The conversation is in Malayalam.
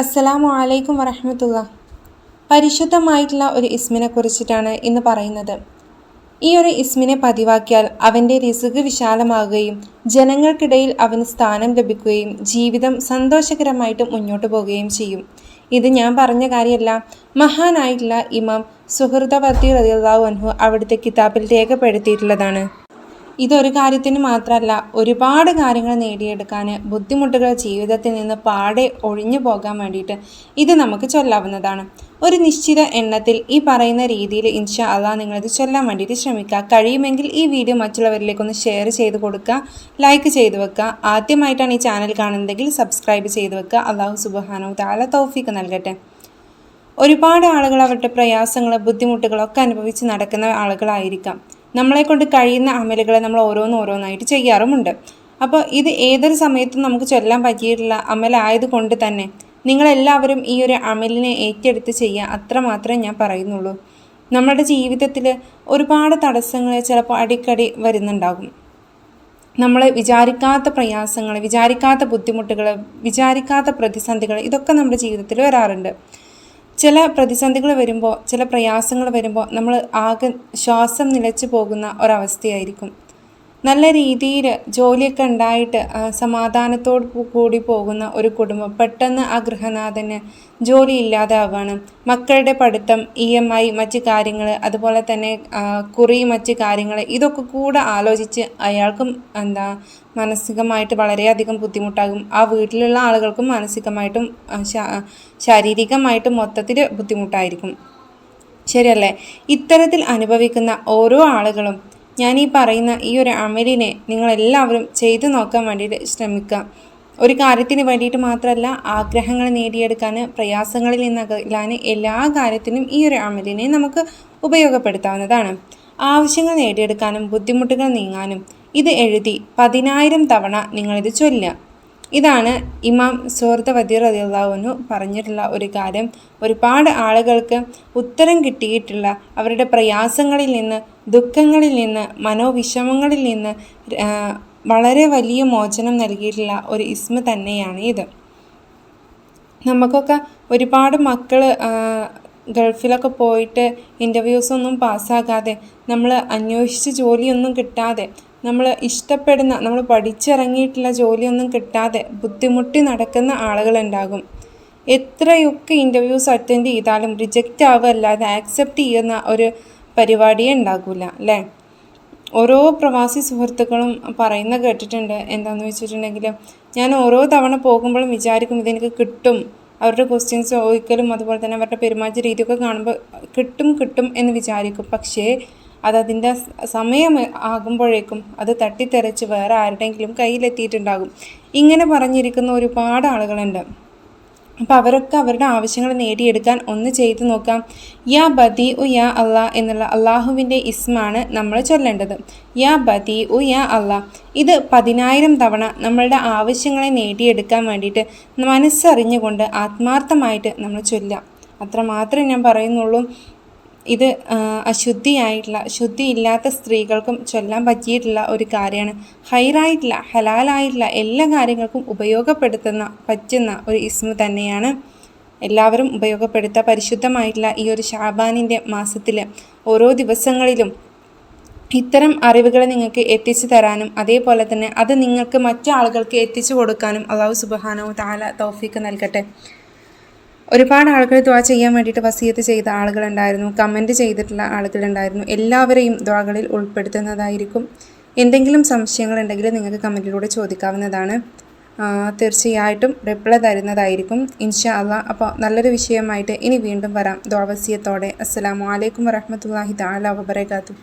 അസ്സലാമു അലൈക്കും വറഹ്മത്തുള്ള. പരിശുദ്ധമായിട്ടുള്ള ഒരു ഇസ്മിനെ കുറിച്ചിട്ടാണ് ഇന്ന് പറയുന്നത്. ഈ ഒരു ഇസ്മിനെ പതിവാക്കിയാൽ അവൻ്റെ റിസ്ക് വിശാലമാകുകയും ജനങ്ങൾക്കിടയിൽ അവന് സ്ഥാനം ലഭിക്കുകയും ജീവിതം സന്തോഷകരമായിട്ട് മുന്നോട്ട് പോവുകയും ചെയ്യും. ഇത് ഞാൻ പറഞ്ഞ കാര്യമല്ല, മഹാനായിട്ടുള്ള ഇമാം സുഹൃതവർത്തി റളിയല്ലാഹു അൻഹു അവിടുത്തെ കിതാബിൽ രേഖപ്പെടുത്തിയിട്ടുള്ളതാണ്. ഇതൊരു കാര്യത്തിന് മാത്രമല്ല, ഒരുപാട് കാര്യങ്ങൾ നേടിയെടുക്കാൻ, ബുദ്ധിമുട്ടുകൾ ജീവിതത്തിൽ നിന്ന് പാടെ ഒഴിഞ്ഞു പോകാൻ വേണ്ടിയിട്ട് ഇത് നമുക്ക് ചൊല്ലാവുന്നതാണ്. ഒരു നിശ്ചിത എണ്ണത്തിൽ ഈ പറയുന്ന രീതിയിൽ ഇൻഷാ അള്ളാഹ് നിങ്ങളിത് ചൊല്ലാൻ വേണ്ടിയിട്ട് ശ്രമിക്കുക. കഴിയുമെങ്കിൽ ഈ വീഡിയോ മറ്റുള്ളവരിലേക്കൊന്ന് ഷെയർ ചെയ്ത് കൊടുക്കുക, ലൈക്ക് ചെയ്ത് വെക്കുക. ആദ്യമായിട്ടാണ് ഈ ചാനൽ കാണുന്നതെങ്കിൽ സബ്സ്ക്രൈബ് ചെയ്ത് വെക്കുക. അള്ളാഹു സുബ്ഹാനഹു തആല തൗഫീഖ് നൽകട്ടെ. ഒരുപാട് ആളുകൾ അവരുടെ പ്രയാസങ്ങൾ, ബുദ്ധിമുട്ടുകളൊക്കെ അനുഭവിച്ച് നടക്കുന്ന ആളുകളായിരിക്കാം. നമ്മളെക്കൊണ്ട് കഴിയുന്ന അമലുകൾ നമ്മൾ ഓരോന്നായിട്ട് ചെയ്യാറുമുണ്ട്. അപ്പോൾ ഇത് ഏതൊരു സമയത്തും നമുക്ക് ചൊല്ലാൻ പറ്റിയിട്ടുള്ള അമലായതുകൊണ്ട് തന്നെ നിങ്ങളെല്ലാവരും ഈ ഒരു അമലിനെ ഏറ്റെടുത്ത് ചെയ്യുക, അത്രമാത്രമേ ഞാൻ പറയുന്നുള്ളൂ. നമ്മുടെ ജീവിതത്തിൽ ഒരുപാട് തടസ്സങ്ങൾ ചിലപ്പോൾ അടിക്കടി വരുന്നുണ്ടാകും. നമ്മൾ വിചാരിക്കാത്ത പ്രയാസങ്ങൾ, വിചാരിക്കാത്ത ബുദ്ധിമുട്ടുകൾ, വിചാരിക്കാത്ത പ്രതിസന്ധികൾ, ഇതൊക്കെ നമ്മുടെ ജീവിതത്തിൽ വരാറുണ്ട്. ചില പ്രതിസന്ധികൾ വരുമ്പോൾ, ചില പ്രയാസങ്ങൾ വരുമ്പോൾ നമ്മൾ ആകെ ശ്വാസം നിലച്ചു പോകുന്ന ഒരവസ്ഥയായിരിക്കും. നല്ല രീതിയിൽ ജോലിയൊക്കെ ഉണ്ടായിട്ട് സമാധാനത്തോട് കൂടി പോകുന്ന ഒരു കുടുംബം പെട്ടെന്ന് ആ ഗൃഹനാഥന് ജോലി ഇല്ലാതെ ആവുകയാണ്. മക്കളുടെ പഠിത്തം, EMI, മറ്റ് കാര്യങ്ങൾ, അതുപോലെ തന്നെ കുറി, മറ്റ് കാര്യങ്ങൾ, ഇതൊക്കെ കൂടെ ആലോചിച്ച് അയാൾക്കും മാനസികമായിട്ട് വളരെയധികം ബുദ്ധിമുട്ടാകും. ആ വീട്ടിലുള്ള ആളുകൾക്കും മാനസികമായിട്ടും ശാരീരികമായിട്ടും മൊത്തത്തിൽ ബുദ്ധിമുട്ടായിരിക്കും. ശരിയല്ലേ? ഇത്തരത്തിൽ അനുഭവിക്കുന്ന ഓരോ ആളുകളും ഞാൻ ഈ പറയുന്ന ഈ ഒരു അമലിനെ നിങ്ങളെല്ലാവരും ചെയ്തു നോക്കാൻ വേണ്ടിയിട്ട് ശ്രമിക്കുക. ഒരു കാര്യത്തിന് വേണ്ടിയിട്ട് മാത്രമല്ല, ആഗ്രഹങ്ങൾ നേടിയെടുക്കാൻ, പ്രയാസങ്ങളിൽ നിന്നകലാൻ, എല്ലാ കാര്യത്തിനും ഈ ഒരു അമലിനെ നമുക്ക് ഉപയോഗപ്പെടുത്താവുന്നതാണ്. ആവശ്യങ്ങൾ നേടിയെടുക്കാനും ബുദ്ധിമുട്ടുകൾ നീങ്ങാനും ഇത് എഴുതി 10,000 തവണ നിങ്ങളിത് ചൊല്ലുക. ഇതാണ് ഇമാം സുഹൃതവർത്തി റളിയല്ലാഹു അൻഹു പറഞ്ഞിട്ടുള്ള ഒരു കാര്യം. ഒരുപാട് ആളുകൾക്ക് ഉത്തരം കിട്ടിയിട്ടുള്ള, അവരുടെ പ്രയാസങ്ങളിൽ നിന്ന്, ദുഃഖങ്ങളിൽ നിന്ന്, മനോവിഷമങ്ങളിൽ നിന്ന് വളരെ വലിയ മോചനം നൽകിയിട്ടുള്ള ഒരു ഇസ്മ തന്നെയാണ് ഇത്. നമുക്കൊക്കെ ഒരുപാട് മക്കൾ ഗൾഫിലൊക്കെ പോയിട്ട് ഇൻ്റർവ്യൂസൊന്നും പാസ്സാകാതെ, നമ്മൾ അന്വേഷിച്ച് ജോലിയൊന്നും കിട്ടാതെ, നമ്മൾ ഇഷ്ടപ്പെടുന്ന, നമ്മൾ പഠിച്ചിറങ്ങിയിട്ടുള്ള ജോലിയൊന്നും കിട്ടാതെ ബുദ്ധിമുട്ടി നടക്കുന്ന ആളുകളുണ്ടാകും. എത്രയൊക്കെ ഇൻ്റർവ്യൂസ് അറ്റൻഡ് ചെയ്താലും റിജക്റ്റ് ആവുകയല്ലാതെ ആക്സെപ്റ്റ് ചെയ്യുന്ന ഒരു പരിപാടിയേ ഉണ്ടാകില്ല, അല്ലേ? ഓരോ പ്രവാസി സുഹൃത്തുക്കളും പറയുന്ന കേട്ടിട്ടുണ്ട്. എന്താണെന്ന് വെച്ചിട്ടുണ്ടെങ്കിൽ, ഞാൻ ഓരോ തവണ പോകുമ്പോഴും വിചാരിക്കും ഇതെനിക്ക് കിട്ടും. അവരുടെ ക്വസ്റ്റ്യൻസ് ചോദിക്കലും അതുപോലെ തന്നെ അവരുടെ പെരുമാറ്റ രീതിയൊക്കെ കാണുമ്പോൾ കിട്ടും എന്ന് വിചാരിക്കും. പക്ഷേ അതിൻ്റെ സമയം ആകുമ്പോഴേക്കും അത് തട്ടിത്തെറിച്ച് വേറെ ആരുടെയെങ്കിലും കയ്യിലെത്തിയിട്ടുണ്ടാകും. ഇങ്ങനെ പറഞ്ഞിരിക്കുന്ന ഒരുപാട് ആളുകളുണ്ട്. അപ്പോൾ അവരൊക്കെ അവരുടെ ആവശ്യങ്ങൾ നേടിയെടുക്കാൻ ഒന്ന് ചെയ്തു നോക്കാം. യാ ബദീ ഉ യാ അള്ളാ എന്നുള്ള അള്ളാഹുവിൻ്റെ ഇസ്മാണ് നമ്മൾ ചൊല്ലേണ്ടത്. യാ ബദീ ഉ യാ അള്ളാ. ഇത് 10,000 തവണ നമ്മളുടെ ആവശ്യങ്ങളെ നേടിയെടുക്കാൻ വേണ്ടിയിട്ട് മനസ്സറിഞ്ഞുകൊണ്ട് ആത്മാർത്ഥമായിട്ട് നമ്മൾ ചൊല്ലാം. അത്രമാത്രമേ ഞാൻ പറയുന്നുള്ളൂ. ഇത് അശുദ്ധിയായിട്ടുള്ള, ശുദ്ധിയില്ലാത്ത സ്ത്രീകൾക്കും ചൊല്ലാൻ പറ്റിയിട്ടുള്ള ഒരു കാര്യമാണ്. ഹൈറായിട്ടുള്ള, ഹലാലായിട്ടുള്ള എല്ലാ കാര്യങ്ങൾക്കും പറ്റുന്ന ഒരു ഇസ്മ തന്നെയാണ്. എല്ലാവരും ഉപയോഗപ്പെടുത്തുക. പരിശുദ്ധമായിട്ടുള്ള ഈ ഒരു ശഅബാനിൻ്റെ മാസത്തിൽ ഓരോ ദിവസങ്ങളിലും ഇത്തരം അറിവുകൾ നിങ്ങൾക്ക് എത്തിച്ചു തരാനും അതേപോലെ തന്നെ അത് നിങ്ങൾക്ക് മറ്റു ആളുകൾക്ക് എത്തിച്ചു കൊടുക്കാനും അല്ലാഹു സുബ്ഹാനഹു തആല തൗഫീഖ് നൽകട്ടെ. ഒരുപാട് ആളുകൾ ദുആ ചെയ്യാൻ വേണ്ടിയിട്ട് വസിയത്ത് ചെയ്ത ആളുകളുണ്ടായിരുന്നു, കമൻറ്റ് ചെയ്തിട്ടുള്ള ആളുകളുണ്ടായിരുന്നു. എല്ലാവരെയും ദുആകളിൽ ഉൾപ്പെടുത്തുന്നതായിരിക്കും. എന്തെങ്കിലും സംശയങ്ങളുണ്ടെങ്കിൽ നിങ്ങൾക്ക് കമൻറ്റിലൂടെ ചോദിക്കാവുന്നതാണ്. തീർച്ചയായിട്ടും റിപ്ലൈ തരുന്നതായിരിക്കും ഇൻഷാ അള്ളാഹ്. അപ്പോൾ നല്ലൊരു വിഷയമായിട്ട് ഇനി വീണ്ടും വരാം ദുആ വസിയത്തോടെ. അസ്സലാമു അലൈക്കും വറഹ്മത്തുള്ളാഹി തആല വബറകാതുഹു.